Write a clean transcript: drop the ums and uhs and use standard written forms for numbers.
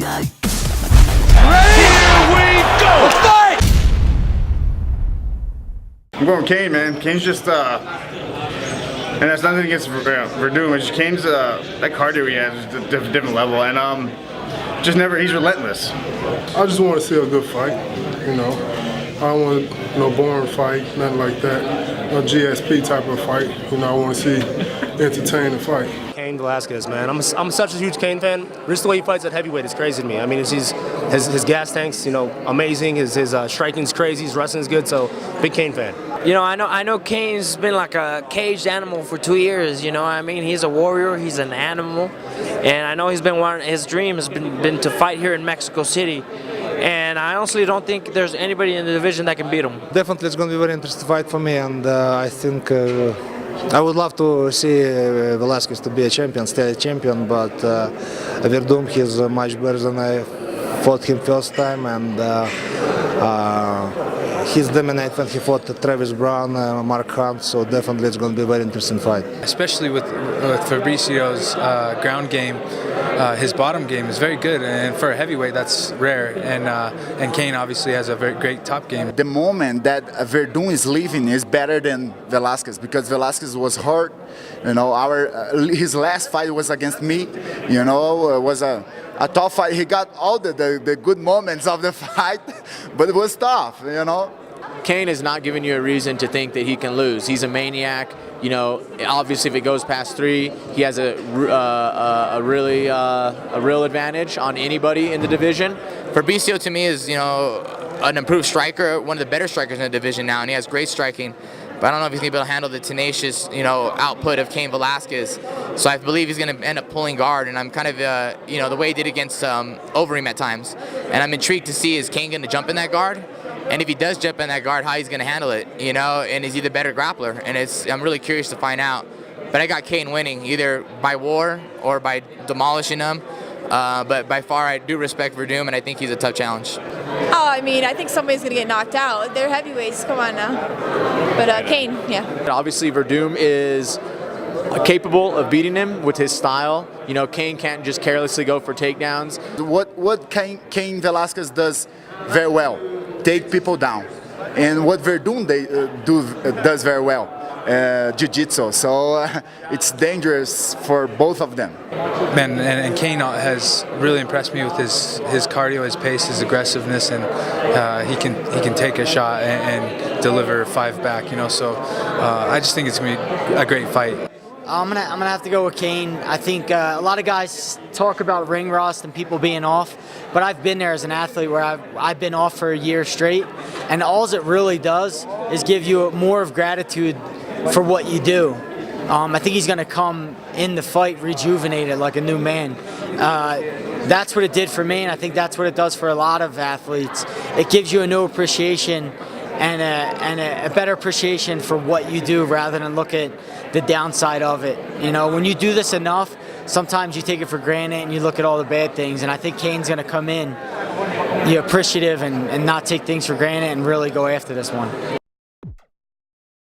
I'm going Kane, man. Kane's just, and that's nothing against Werdum. It's just Kane's, that cardio he has is a different level, and just never, he's relentless. I just want to see a good fight, you know. I don't want no boring fight, nothing like that. No GSP type of fight, you know. I want to see entertaining fight. Kane Velasquez, man. I'm such a huge Kane fan. Just the way he fights at heavyweight is crazy to me. I mean, his gas tanks, you know, amazing. His striking's crazy. His wrestling's good. So, big Kane fan. You know, I know Kane's been like a caged animal for 2 years. You know what I mean? He's a warrior. He's an animal, and I know he's been his dream has been to fight here in Mexico City. And I honestly don't think there's anybody in the division that can beat him. Definitely, it's going to be a very interesting fight for me, and I think. I would love to see Velasquez to be a champion, stay a champion, but Werdum, he's much better than I fought him first time, and he's dominated when he fought Travis Brown, Mark Hunt, so definitely it's going to be a very interesting fight. Especially with Fabricio's ground game, his bottom game is very good, and for a heavyweight that's rare, and Kane obviously has a very great top game. The moment that Werdum is leaving is better than Velasquez, because Velasquez was hurt. You know, his last fight was against me. You know, was a tough fight. He got all the good moments of the fight, but it was tough. You know. Kane is not giving you a reason to think that he can lose. He's a maniac. You know, obviously, if it goes past 3, he has a real advantage on anybody in the division. Fabricio to me is, you know, an improved striker, one of the better strikers in the division now, and he has great striking. But I don't know if he's going to be able to handle the tenacious, you know, output of Cain Velasquez. So I believe he's going to end up pulling guard, and I'm kind of, you know, the way he did against Overeem at times. And I'm intrigued to see, is Cain going to jump in that guard? And if he does jump in that guard, how he's going to handle it, you know, and is he the better grappler? And I'm really curious to find out. But I got Kane winning, either by war or by demolishing him. But by far, I do respect Werdum, and I think he's a tough challenge. Oh, I mean, I think somebody's going to get knocked out. They're heavyweights, come on now. But Kane, yeah. Obviously, Werdum is capable of beating him with his style. You know, Kane can't just carelessly go for takedowns. What Cain Velasquez does very well, take people down. And what Werdum does very well, jiu-jitsu. So it's dangerous for both of them. Man, and Kane has really impressed me with his cardio, his pace, his aggressiveness, and he can take a shot and deliver 5 back. You know, so I just think it's going to be a great fight. I'm gonna have to go with Kane. I think a lot of guys talk about ring rust and people being off, but I've been there as an athlete where I've been off for a year straight, and all it really does is give you more of gratitude for what you do. I think he's gonna come in the fight rejuvenated like a new man. That's what it did for me, and I think that's what it does for a lot of athletes. It gives you a new appreciation and a better appreciation for what you do rather than look at the downside of it. You know, when you do this enough, sometimes you take it for granted and you look at all the bad things, and I think Kane's going to come in appreciative and not take things for granted and really go after this one.